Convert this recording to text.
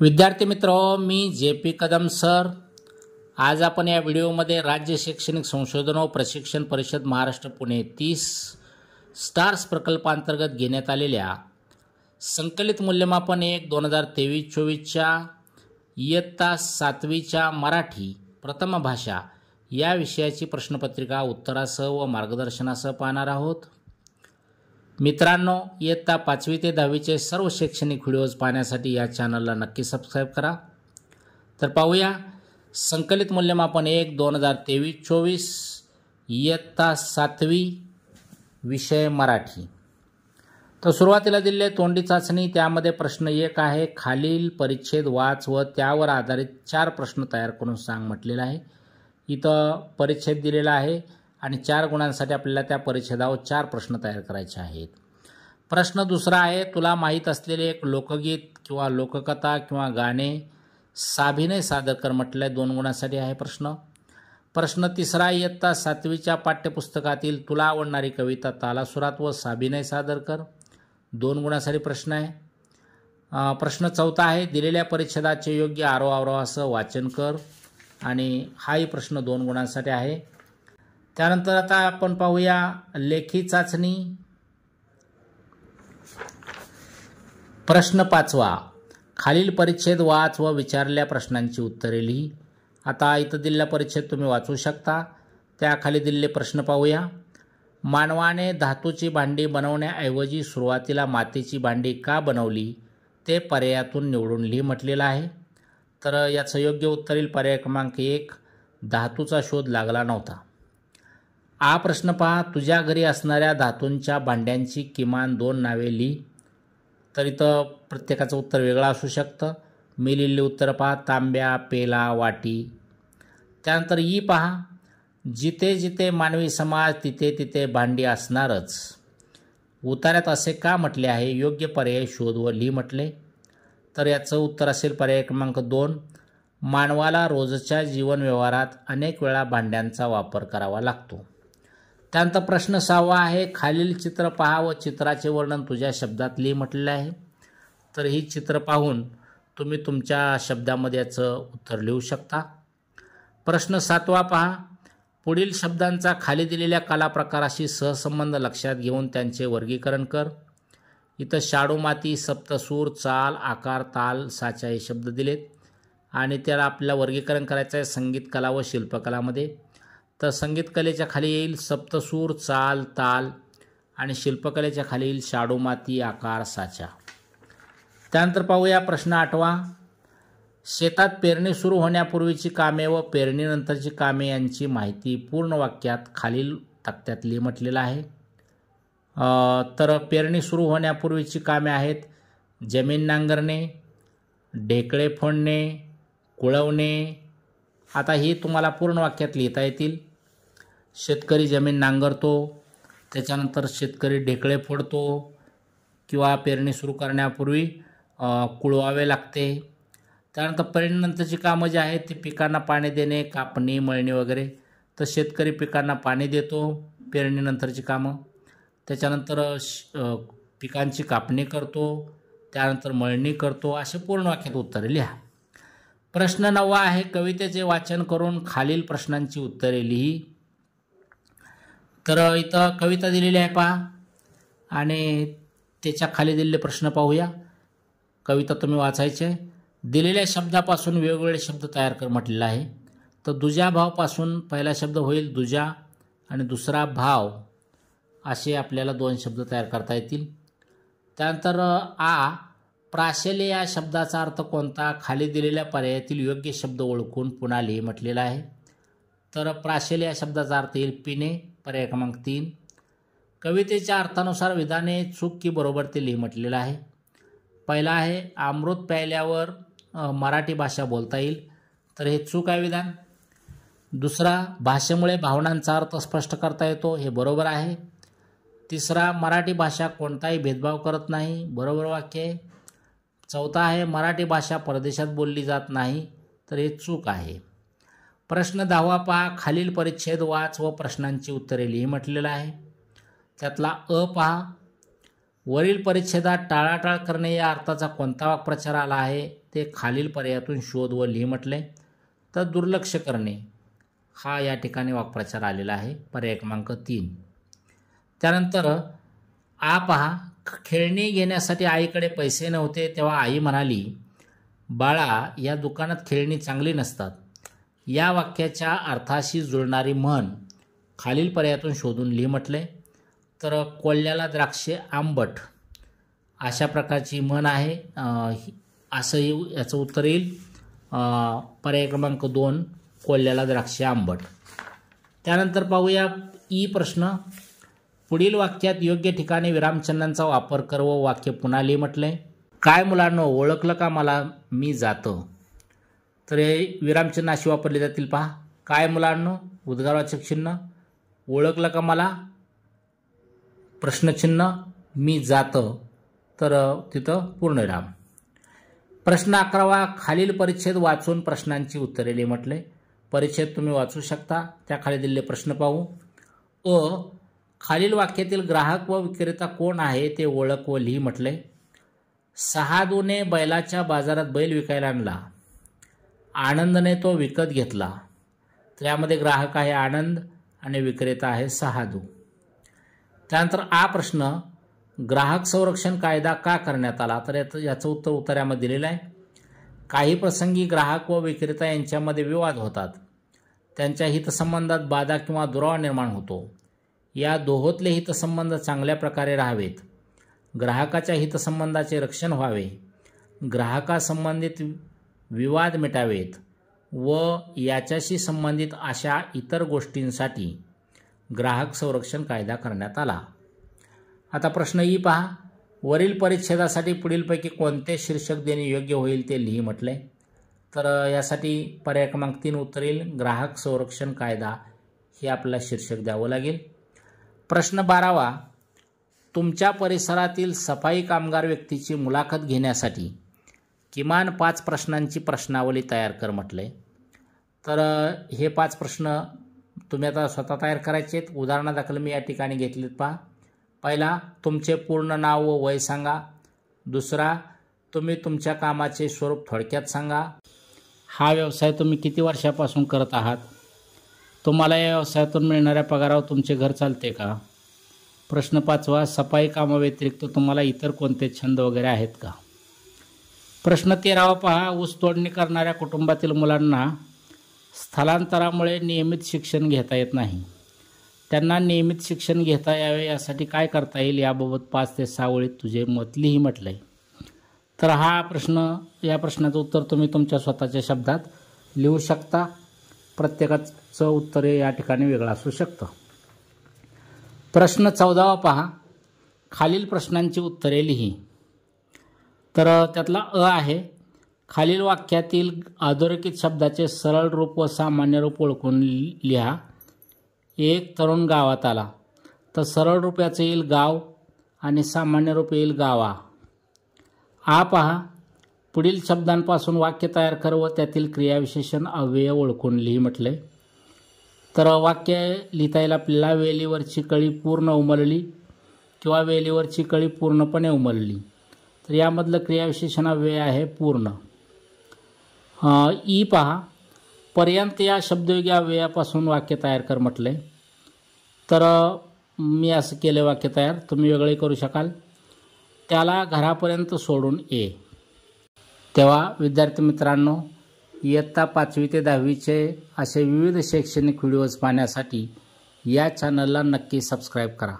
विद्यार्थी मित्र, मी J P. Kadam sir. आज आपण या व्हिडिओमध्ये राज्य शैक्षणिक संशोधन व प्रशिक्षण परिषद महाराष्ट्र पुणे 30 स्टार्स प्रकल्पांतर्गत घेण्यात आलेल्या संकलित मूल्यमापन 1 2023-24च्या इयत्ता 7वीच्या मराठी प्रथम भाषा या विषयाची प्रश्नपत्रिका उत्तरासह व मार्गदर्शनासह पाहणार आहोत। मित्रांनो, इयत्ता 5वी ते 10वीचे सर्व शैक्षणिक व्हिडिओज पाहण्यासाठी या चॅनलला नक्की सबस्क्राईब करा। तर पाहूया संकलित मूल्यमापन 1 2023-24 इयत्ता 7वी विषय मराठी। तर सुरुवातीला दिलेले तोंडी चाचणी, त्यामध्ये प्रश्न 1 आहे, खालील परिच्छेद वाच व त्यावर आधारित 4 प्रश्न तयार करून सांग म्हटलेला आहे। इथं परिच्छेद दिलेला आहे आणि 4 गुणांसाठी आपल्याला त्या परिच्छेदावर 4 प्रश्न तयार करायचे आहेत। प्रश्न दुसरा आहे, तुला माहीत असलेले एक लोकगीत किंवा लोककथा किंवा गाणे साभिनय सादर कर म्हटले 2 गुणांसाठी आहे प्रश्न। प्रश्न तिसरा, इयत्ता 7वीच्या पाठ्यपुस्तकातील तुला आवडणारी कविता तालासुरात व साभिनय सादर कर 2 गुणांसाठी प्रश्न आहे। प्रश्न चौथा आहे, दिलेल्या परिच्छेदाचे योग्य आरोहासह वाचन कर आणि हाही प्रश्न 2 गुणांसाठी आहे। त्यानंतर आता आपण पाहूया लेखी चाचणी। प्रश्न 5वा, खालील परिच्छेद वाच व विचारलेल्या प्रश्नांची उत्तरे लिही। आता इथं दिलेला परिच्छेद तुम्ही वाचू शकता, त्याखाली दिलेले प्रश्न पाहूया। मानवाने धातूची भांडी बनवण्याऐवजी सुरुवातीला मातीची भांडी का बनवली ते पर्यायातून निवडून लिही म्हटलेलं आहे। तर याचं योग्य उत्तर येईल पर्याय क्रमांक 1, धातूचा शोध लागला नव्हता। हा प्रश्न पहा, तुझ्या घरी असणाऱ्या धातूंच्या भांड्यांची किमान 2 नावे लिही। तर इथं प्रत्येकाचं उत्तर वेगळं असू शकतं। मी लिहिलेली उत्तरं पहा, तांब्या, पेला, वाटी। त्यानंतर ई पहा, जिथे जिथे मानवी समाज तिथे तिथे भांडी असणारच। उतार्यात असे का म्हटले आहे, योग्य पर्याय शोध व लिही म्हटले। तर याचं उत्तर असेल पर्याय क्रमांक 2, मानवाला रोजच्या जीवन व्यवहारात अनेक वेळा भांड्यांचा वापर करावा लागतो। त्यानंतर प्रश्न 6वा आहे, खालील चित्र पहा व चित्राचे वर्णन तुझ्या शब्दात लिही म्हटलेलं आहे। तर ही चित्र पाहून तुम्ही तुमच्या शब्दामध्ये याचं उत्तर लिहू शकता। प्रश्न 7वा पहा, पुढील शब्दांचा खाली दिलेल्या कला प्रकाराशी सहसंबंध लक्षात घेऊन त्यांचे वर्गीकरण कर। इथं शाडू माती, सप्तसूर, चाल, आकार, ताल, साचा हे शब्द दिलेत आणि त्याला आपल्याला वर्गीकरण करायचं आहे संगीत कला व शिल्पकलामध्ये। तर संगीत कलेच्या खाली येईल सप्तसूर, चाल, ताल आणि शिल्पकलेच्या खाली येईल शाडू माती, आकार, साचा। त्यानंतर पाहूया प्रश्न 8वा, शेतात पेरणी सुरू होण्यापूर्वीची कामे व पेरणीनंतरची कामे यांची माहिती पूर्ण वाक्यात खालील तक्त्यात लिही म्हटलेलं आहे। तर पेरणी सुरू होण्यापूर्वीची कामे आहेत जमीन नांगरणे, ढेकळे फोडणे, कुळवणे। आता ही तुम्हाला पूर्ण वाक्यात लिहिता येतील। शेतकरी जमीन नांगरतो, त्याच्यानंतर शेतकरी ढेकळे फोडतो किंवा पेरणी सुरू करण्यापूर्वी कुळवावे लागते। त्यानंतर पेरणीनंतरची कामं जी आहेत ती पिकांना पाणी देणे, कापणी, मळणी वगैरे। तर शेतकरी पिकांना पाणी देतो, पेरणीनंतरची कामं। त्याच्यानंतर पिकांची कापणी करतो, त्यानंतर मळणी करतो। असे पूर्ण वाक्यात उत्तरे लिहा। प्रश्न 9वा आहे, कवितेचे वाचन करून खालील प्रश्नांची उत्तरे लिही। तर इथं कविता दिलेली आहे पहा आणि त्याच्या खाली दिलेले प्रश्न पाहूया। कविता तुम्ही वाचायचे, दिलेल्या शब्दापासून वेगवेगळे शब्द तयार कर म्हटलेला आहे। तर दुजा भावपासून पहिला शब्द होईल दुजा आणि दुसरा भाव, असे आपल्याला 2 शब्द तयार करता येतील। त्यानंतर प्राशल्य या शब्दाचा अर्थ कोणता, खाली दिलेल्या पर्यायातील योग्य शब्द ओळखून पुन्हा लिही म्हटलेला आहे। तर प्राशल्य या शब्दाचा अर्थ येईल पिणे, पर्याय क्रमांक 3। कवितेच्या अर्थानुसार विधाने चूक की बरोबर ते लिही म्हटलेलं आहे। पहिला आहे, अमृत प्यायल्यावर मराठी भाषा बोलता येईल। तर हे चूक आहे विधान। दुसरा, भाषेमुळे भावनांचा अर्थ स्पष्ट करता येतो, हे बरोबर आहे। तिसरा, मराठी भाषा कोणताही भेदभाव करत नाही, बरोबर वाक्य आहे। चौथा आहे, मराठी भाषा परदेशात बोलली जात नाही, तर हे चूक आहे। प्रश्न 10वा पहा, खालील परिच्छेद वाच व प्रश्नांची उत्तरे लिही म्हटलेलं आहे। त्यातला पहा, वरील परिच्छेदात टाळाटाळ करणे या अर्थाचा कोणता वाक्प्रचार आला आहे ते खालील पर्यायातून शोध व लिही म्हटले. तर दुर्लक्ष करणे हा या ठिकाणी वाक्प्रचार आलेला आहे, पर्याय क्रमांक 3. त्यानंतर आ पहा, खेळणी घेण्यासाठी आईकडे पैसे नव्हते तेव्हा आई म्हणाली, बाळा या दुकानात खेळणी चांगली नसतात. या वाक्याच्या अर्थाशी जुळणारी म्हण खालील पर्यायातून शोधून लिही म्हटले. तर कोल्ह्याला द्राक्षे आंबट अशा प्रकारची म्हण आहे. असं याचं उत्तर येईल पर्याय क्रमांक 2, कोल्ह्याला द्राक्षे आंबट. त्यानंतर पाहूया ई प्रश्न. पुढील वाक्यात योग्य ठिकाणी विरामचिन्हांचा वापर कर व वाक्य पुन्हा लिही म्हटले. काय मुलांनो, ओळखलं का मला, मी जातो. तर हे विरामचिन्ह अशी वापरली जातील पहा. काय मुलांनो, उद्गारवाचक चिन्ह, ओळखलं का मला, प्रश्नचिन्ह, मी जातं, तर तिथं पूर्णविराम. प्रश्न 11. खालील परिच्छेद वाचून प्रश्नांची उत्तरे लिही म्हटले. परिच्छेद तुम्ही वाचू शकता. त्याखाली दिलेले प्रश्न पाहू. खालील वाक्यातील ग्राहक व विक्रेता कोण आहे ते ओळख व लिही म्हटले. सहादूने बैलाच्या बाजारात बैल विकायला आणला. आनंदने तो विकत घेतला. तर यामध्ये ग्राहक आहे आनंद आणि विक्रेता आहे सहादू. त्यानंतर आ प्रश्न. ग्राहक संरक्षण कायदा का करण्यात आला. तर याचं उत्तर यामध्ये दिलेलं आहे. काही प्रसंगी ग्राहक व विक्रेता यांच्यामध्ये विवाद होतात. त्यांच्या हितसंबंधात बाधा किंवा दुरावा निर्माण होतो. या दोहोतले हितसंबंध चांगल्या प्रकारे राहावेत. ग्राहकाच्या हितसंबंधाचे रक्षण व्हावे. ग्राहकासंबंधित विवाद मिटावेत व याच्याशी संबंधित अशा इतर गोष्टींसाठी ग्राहक संरक्षण कायदा करण्यात आला. आता प्रश्न ई पहा. वरील परिच्छेदासाठी पुढीलपैकी कोणते शीर्षक देणे योग्य होईल ते लिही म्हटले. तर यासाठी पर्याय क्रमांक 3 उत्तर येईल ग्राहक संरक्षण कायदा हे आपल्याला शीर्षक द्यावं लागेल. प्रश्न 12. तुमच्या परिसरातील सफाई कामगार व्यक्तीची मुलाखत घेण्यासाठी किमान 5 प्रश्नांची प्रश्नावली तयार कर म्हटले. तर हे 5 प्रश्न तुम्ही आता स्वतः तयार करायचे आहेत. उदाहरणादाखल मी या ठिकाणी घेतलेत पहा. पहिला, तुमचे पूर्ण नाव व वय सांगा. दुसरा, तुम्ही तुमच्या कामाचे स्वरूप थोडक्यात सांगा. हा व्यवसाय तुम्ही किती वर्षापासून करत आहात. तुम्हाला या व्यवसायातून मिळणाऱ्या पगारावर तुमचे घर चालते का. प्रश्न 5. सफाई कामाव्यतिरिक्त तुम्हाला इतर कोणते छंद वगैरे आहेत का. प्रश्न 13 पहा. ऊस तोडणी करणाऱ्या कुटुंबातील मुलांना स्थलांतरामुळे नियमित शिक्षण घेता येत नाही. त्यांना नियमित शिक्षण घेता यावे यासाठी काय करता येईल याबाबत 5 ते 6 ओळीत तुझे मत लिही म्हटलंय. तर हा प्रश्न, या प्रश्नाचं उत्तर तुम्ही तुमच्या स्वतःच्या शब्दात लिहू शकता. प्रत्येकाचं उत्तर या ठिकाणी वेगळं असू शकतं. प्रश्न 14 पहा. खालील प्रश्नांची उत्तरे लिही. तर त्यातला आहे. खालील वाक्यातील अधोरेखित शब्दाचे सरळ रूप व सामान्य रूप ओळखून लिहा. एक तरुण गावात आला. तर सरळ रूप याचं येईल गाव आणि सामान्य रूप येईल गावा. आ पहा. पुढील शब्दांपासून वाक्य तयार कर व त्यातील क्रियाविशेषण अव्यय ओळखून लिही म्हटले. तर वाक्य लिहिता येईल आपल्याला. वेलीवरची कळी पूर्ण उमलली किंवा वेलीवरची कळी पूर्णपणे उमलली. तर यामधलं क्रियाविशेषण अव्यय आहे पूर्ण. ई पहा. पर्यंत या शब्दयोगी अव्ययापासून वाक्य तयार कर म्हटले. तर मी असं केलं वाक्य तयार, तुम्ही वेगळे करू शकाल. त्याला घरापर्यंत सोडून ये. तेव्हा विद्यार्थी मित्रांनो, इयत्ता 5वी ते 10वीचे असे विविध शैक्षणिक व्हिडिओज पाहण्यासाठी या चॅनलला नक्की सबस्क्राईब करा.